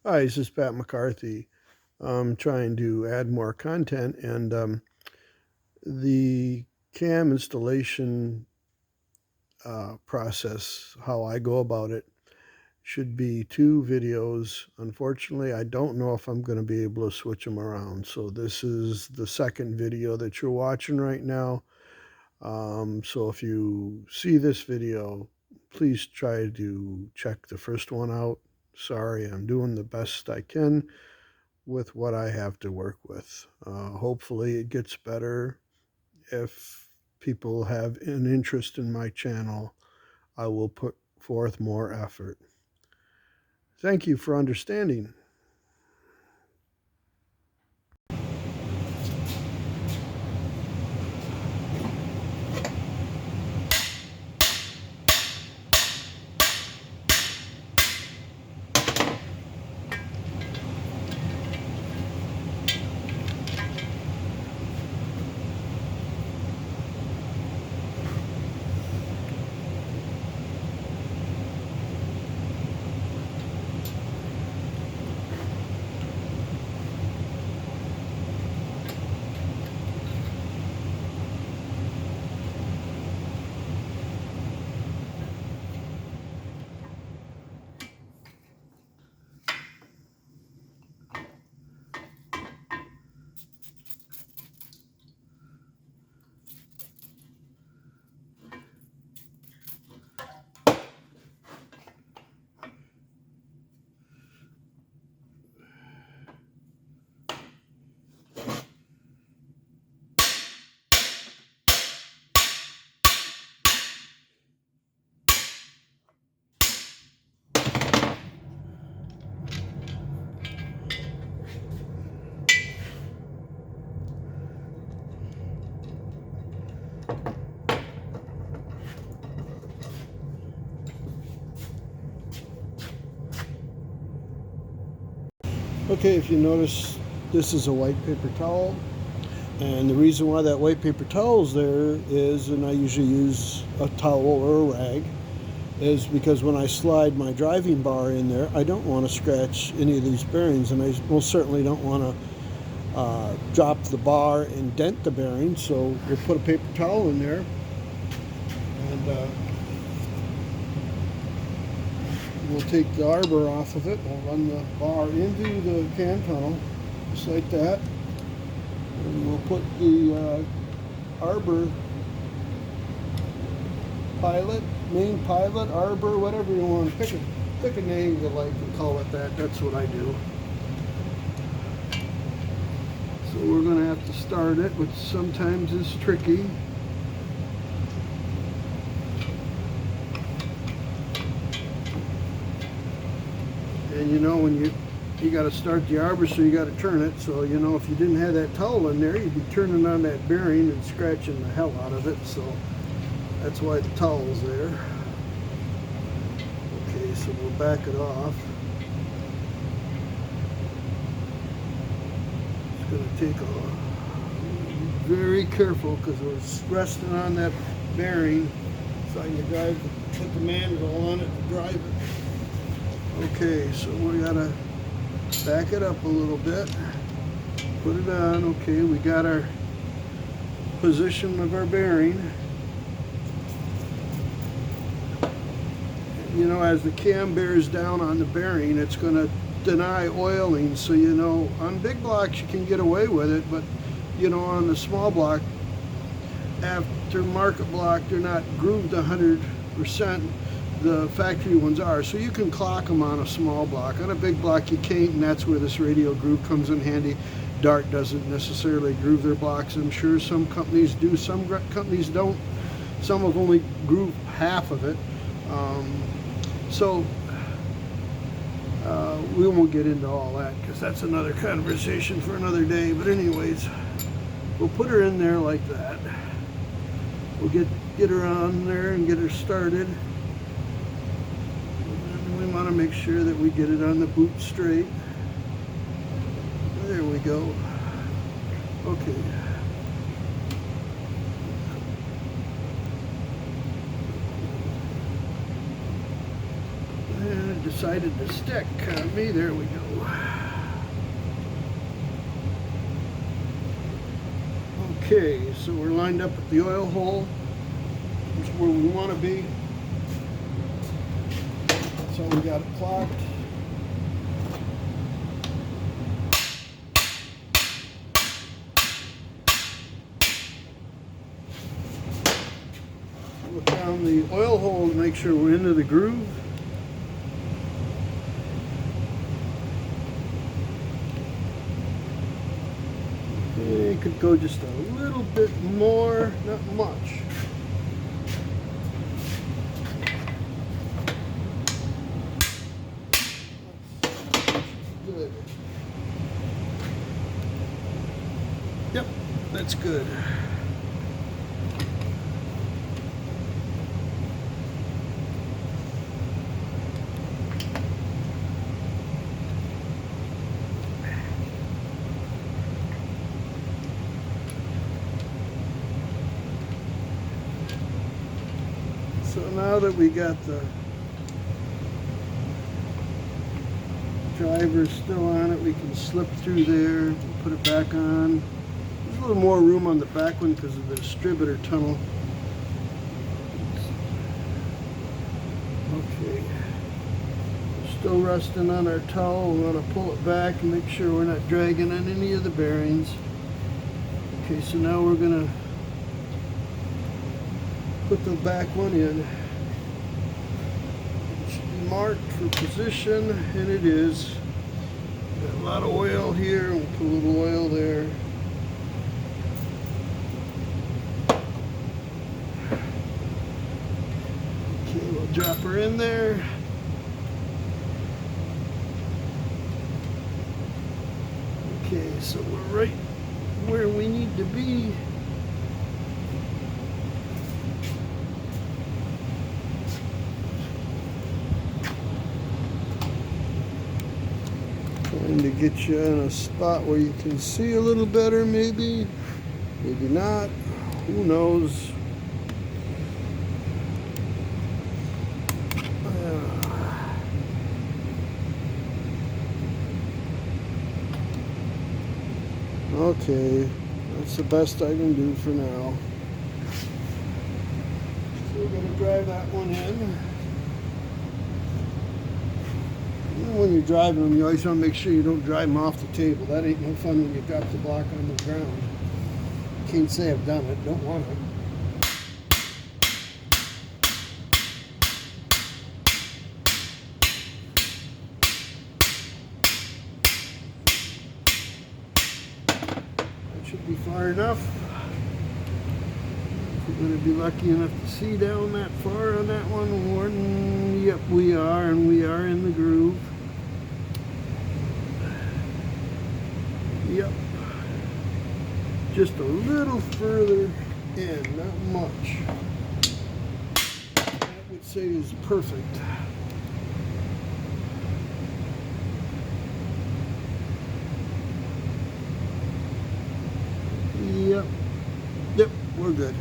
Hi, this is Pat McCarthy. I'm trying to add more content, and the cam installation process, how I go about it, should be two videos. Unfortunately, I don't know if I'm going to be able to switch them around. So, this is the second video that you're watching right now. So, if you see this video, please try to check the first one out. Sorry, I'm doing the best I can with what I have to work with. Hopefully, it gets better. If people have an interest in my channel, I will put forth more effort. Thank you for understanding. Okay, if you notice, this is a white paper towel. And the reason why that white paper towel is there is, and I usually use a towel or a rag, is because when I slide my driving bar in there, I don't want to scratch any of these bearings, and I most certainly don't want to drop the bar and dent the bearing. So we'll put a paper towel in there, and we'll take the arbor off of it. We'll run the bar into the cam tunnel, just like that, and we'll put the arbor pilot, main pilot, arbor, whatever you want. Pick a name you like and call it that. That's what I do. So we're going to have to start it, which sometimes is tricky. And you know, when you got to start the arbor, so you got to turn it. So you know, if you didn't have that towel in there, you'd be turning on that bearing and scratching the hell out of it. So that's why the towel's there. Okay, so we'll back it off. It's going to take a very careful because we're resting on that bearing, so I can put the manual on it to drive it. Okay, so we gotta back it up a little bit, put it on. Okay, we got our position of our bearing. You know, as the cam bears down on the bearing, it's going to deny oiling. So, you know, on big blocks you can get away with it, but you know, on the small block, after market block, they're not grooved 100%. The factory ones are, so you can clock them on a small block. On a big block you can't, and that's where this radial groove comes in handy. Dart doesn't necessarily groove their blocks. I'm sure some companies do, some companies don't. Some have only grooved half of it. So we won't get into all that because that's another conversation for another day. But anyways, we'll put her in there like that. We'll get her on there and get her started. And we want to make sure that we get it on the boot straight. There we go. Okay. And it decided to stick on me. There we go. Okay, so we're lined up at the oil hole. That's where we want to be. So we got it clocked. Look down the oil hole to make sure we're into the groove. It could go just a little bit more, not much. Good. Yep, that's good. So now that we got the driver still on it, we can slip through there, put it back on. There's a little more room on the back one because of the distributor tunnel. Okay. Still resting on our towel. We want to pull it back and make sure we're not dragging on any of the bearings. Okay, so now we're going to put the back one in. It should be marked for position, and it is. Got a lot of oil here. We'll put a little oil there. Okay, we'll drop her in there. Okay, so we're right where we need to be. Trying to get you in a spot where you can see a little better, maybe not, who knows. Okay, that's the best I can do for now. So we're going to drive that one in. When you're driving them, you always want to make sure you don't drive them off the table. That ain't no fun when you drop the block on the ground. Can't say I've done it, don't want to. That should be far enough. We're going to be lucky enough to see down that far on that one, Warden. Yep, we are, and we are in the groove. Yep. Just a little further in, not much. I would say is perfect. Yep. Yep, we're good.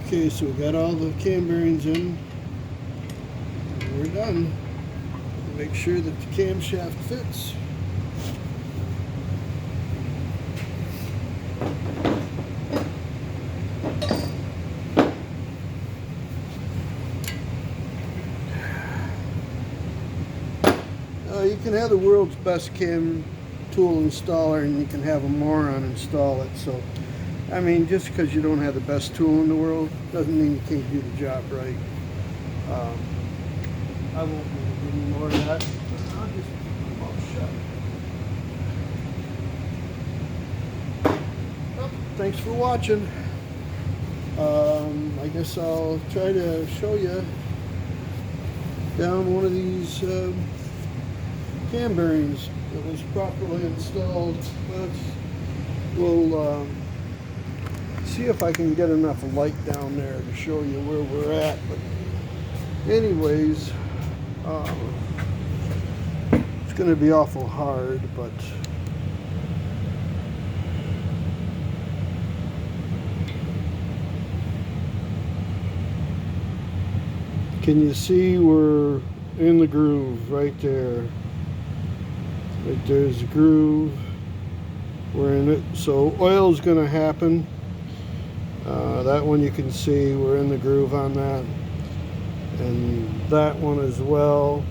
Okay, so we got all the cam bearings in. We're done. Make sure that the camshaft fits. You can have the world's best cam tool installer, and you can have a moron install it. So, I mean, just because you don't have the best tool in the world doesn't mean you can't do the job right. I won't do any more of that. I'll just put them all shut. Well, thanks for watching. I guess I'll try to show you down one of these cam bearings that was properly installed. We'll see if I can get enough light down there to show you where we're at. But anyways, It's going to be awful hard, but can you see we're in the groove right there? Right there's the groove. We're in it. So oil's going to happen. That one you can see we're in the groove on that. And that one as well.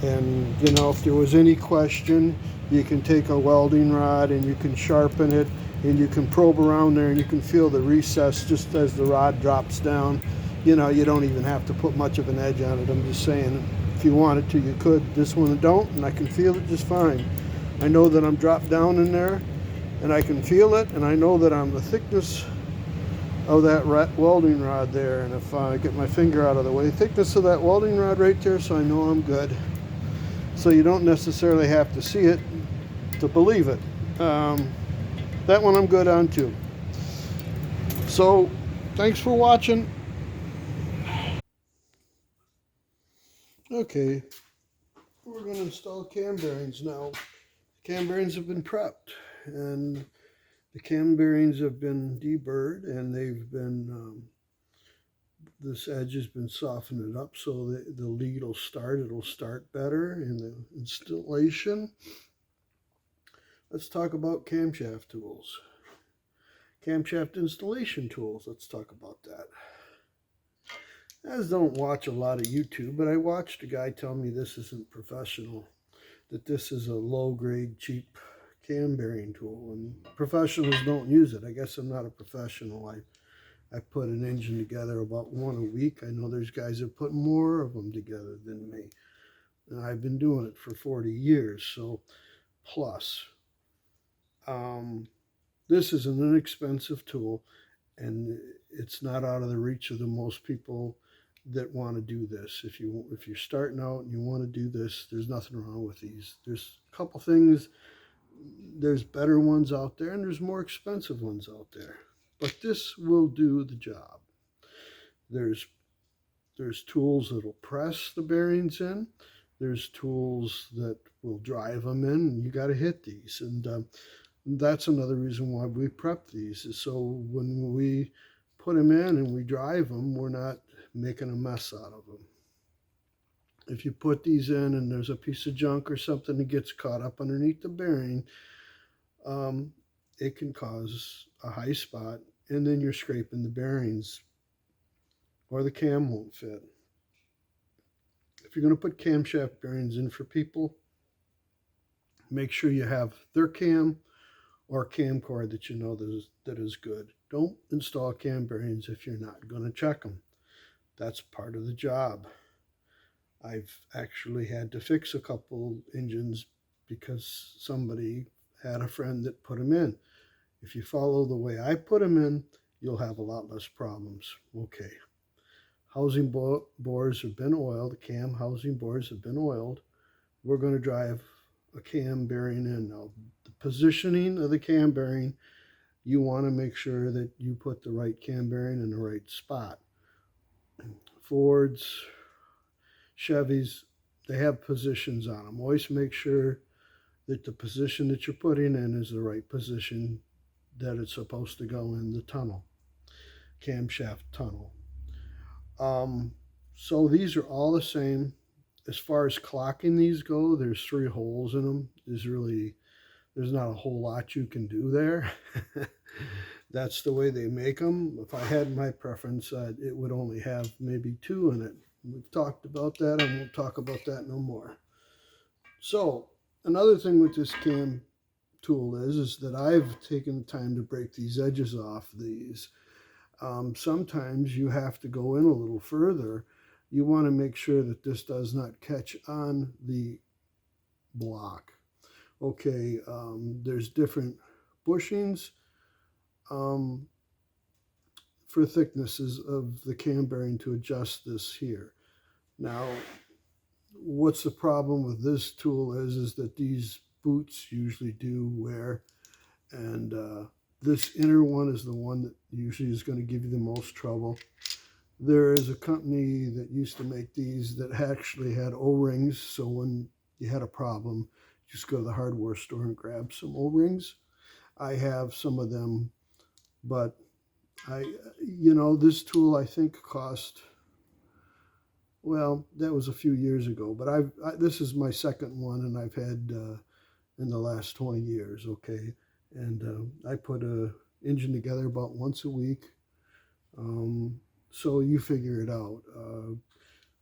And you know, if there was any question, you can take a welding rod and you can sharpen it and you can probe around there and you can feel the recess just as the rod drops down. You know, you don't even have to put much of an edge on it. I'm just saying, if you wanted to, you could. This one I don't, and I can feel it just fine. I know that I'm dropped down in there and I can feel it, and I know that I'm the thickness of that welding rod there. And if I get my finger out of the way, thickness of that welding rod right there, so I know I'm good. So you don't necessarily have to see it to believe it. That one I'm good on too. So thanks for watching. Okay, we're going to install cam bearings now. Cam bearings have been prepped, and the cam bearings have been deburred, and they've been this edge has been softened up so the lead will start. It'll start better in the installation. Let's talk about camshaft tools. Camshaft installation tools. Let's talk about that. I don't watch a lot of YouTube, but I watched a guy tell me this isn't professional, that this is a low-grade, cheap cam bearing tool, and professionals don't use it. I guess I'm not a professional. I put an engine together about one a week. I know there's guys that put more of them together than me. And I've been doing it for 40 years, so plus. This is an inexpensive tool, and it's not out of the reach of the most people that want to do this. If you're starting out and you want to do this, there's nothing wrong with these. There's a couple things. There's better ones out there, and there's more expensive ones out there. But this will do the job. There's tools that'll press the bearings in. There's tools that will drive them in, and you got to hit these. And that's another reason why we prep these, is so when we put them in and we drive them, we're not making a mess out of them. If you put these in and there's a piece of junk or something that gets caught up underneath the bearing, it can cause a high spot, and then you're scraping the bearings, or the cam won't fit. If you're going to put camshaft bearings in for people, make sure you have their cam or cam cord that you know that is good. Don't install cam bearings if you're not going to check them. That's part of the job. I've actually had to fix a couple engines because somebody had a friend that put them in. If you follow the way I put them in, you'll have a lot less problems. Okay. Housing bores have been oiled. The cam housing bores have been oiled. We're going to drive a cam bearing in. Now, the positioning of the cam bearing, you want to make sure that you put the right cam bearing in the right spot. Fords, Chevys, they have positions on them. Always make sure that the position that you're putting in is the right position that it's supposed to go in the tunnel, camshaft tunnel. So these are all the same. As far as clocking these go, there's 3 holes in them. There's not a whole lot you can do there. That's the way they make them. If I had my preference, it would only have maybe 2 in it. We've talked about that. I won't talk about that no more. So another thing with this cam tool is that I've taken the time to break these edges off these. Sometimes you have to go in a little further. You want to make sure that this does not catch on the block. Okay, there's different bushings for thicknesses of the cam bearing to adjust this here. Now, what's the problem with this tool is that these boots usually do wear, and this inner one is the one that usually is going to give you the most trouble. There is a company that used to make these that actually had O-rings, so when you had a problem, just go to the hardware store and grab some O-rings. I have some of them, but this tool I think cost, well, that was a few years ago, but this is my second one, and I've had in the last 20 years, okay? And I put a engine together about once a week. So you figure it out.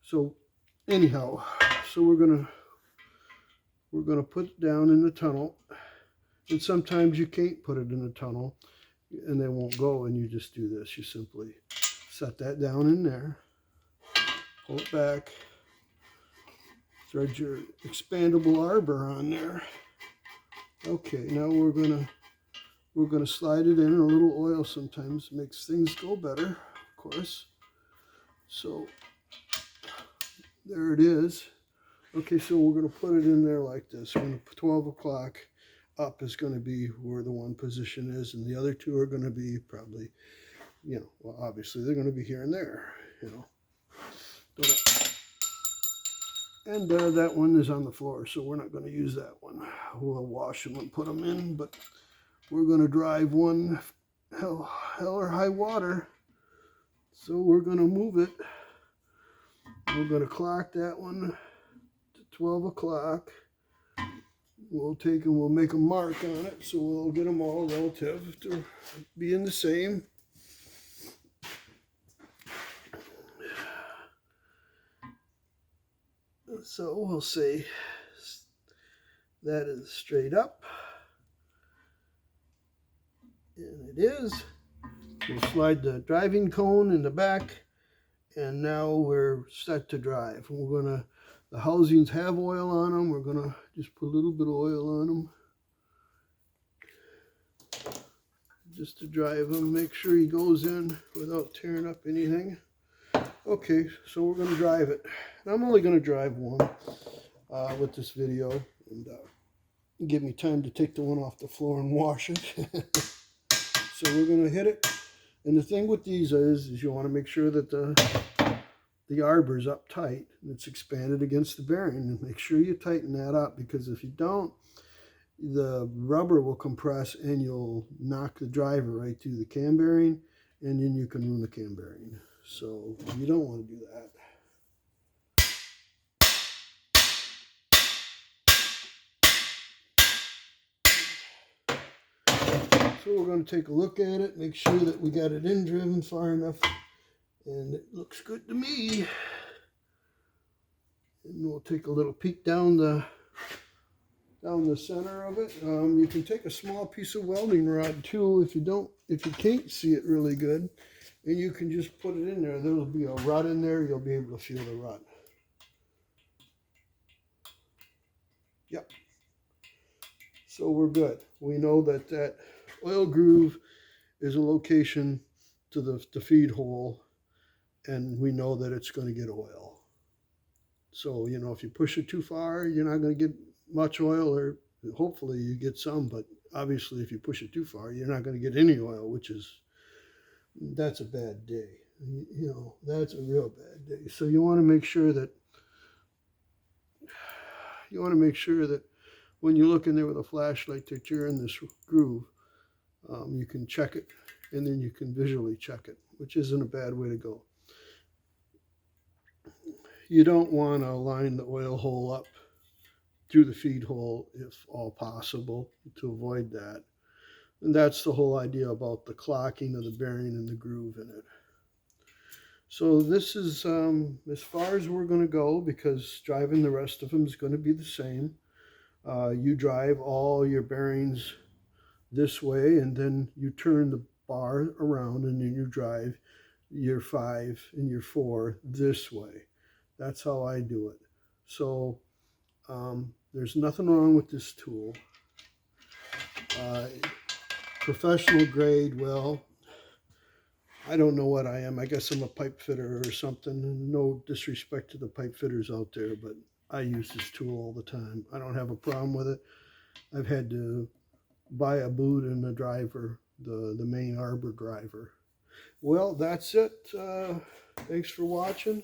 So anyhow, so we're gonna put it down in the tunnel, and sometimes you can't put it in the tunnel and they won't go, and you just do this. You simply set that down in there, pull it back, thread your expandable arbor on there. Okay, now we're gonna slide it in. A little oil sometimes makes things go better, of course. So there it is. Okay, so we're going to put it in there like this. We're going to 12 o'clock up is going to be where the one position is, and the other two are going to be probably, well, obviously they're going to be here and there, And that one is on the floor, so we're not going to use that one. We'll wash them and put them in, but we're going to drive one hell or high water. So we're going to move it. We're going to clock that one to 12 o'clock. We'll take and we'll make a mark on it, so we'll get them all relative to being the same. So we'll say that is straight up, and it is. We'll slide the driving cone in the back, and now we're set to drive. The housings have oil on them. We're gonna just put a little bit of oil on them, just to drive them. Make sure he goes in without tearing up anything. Okay, so we're gonna drive it. And I'm only gonna drive one with this video, and give me time to take the one off the floor and wash it. So we're gonna hit it. And the thing with these is you want to make sure that the arbor is up tight and it's expanded against the bearing, and make sure you tighten that up, because if you don't, the rubber will compress and you'll knock the driver right through the cam bearing, and then you can ruin the cam bearing. So you don't want to do that. So we're going to take a look at it, make sure that we got it in driven far enough, and it looks good to me. And we'll take a little peek down the center of it. You can take a small piece of welding rod too if you can't see it really good, and you can just put it in there. There'll be a rut in there. You'll be able to feel the rut. Yep. So we're good. We know that oil groove is a location to the feed hole, and we know that it's going to get oil. So, if you push it too far, you're not going to get much oil, or hopefully you get some, but obviously if you push it too far, you're not going to get any oil, that's a bad day. That's a real bad day. So you want to make sure that when you look in there with a flashlight that you're in this groove, you can check it, and then you can visually check it, which isn't a bad way to go. You don't want to line the oil hole up through the feed hole if all possible, to avoid that. And that's the whole idea about the clocking of the bearing and the groove in it. So this is as far as we're going to go, because driving the rest of them is going to be the same. You drive all your bearings this way, and then you turn the bar around, and then you drive your 5 and your 4 this way. That's how I do it. So there's nothing wrong with this tool. Professional grade, well, I don't know what I am. I guess I'm a pipe fitter or something. No disrespect to the pipe fitters out there, but I use this tool all the time. I don't have a problem with it. I've had to buy a boot and a driver, the main arbor driver. Well, that's it. Thanks for watching.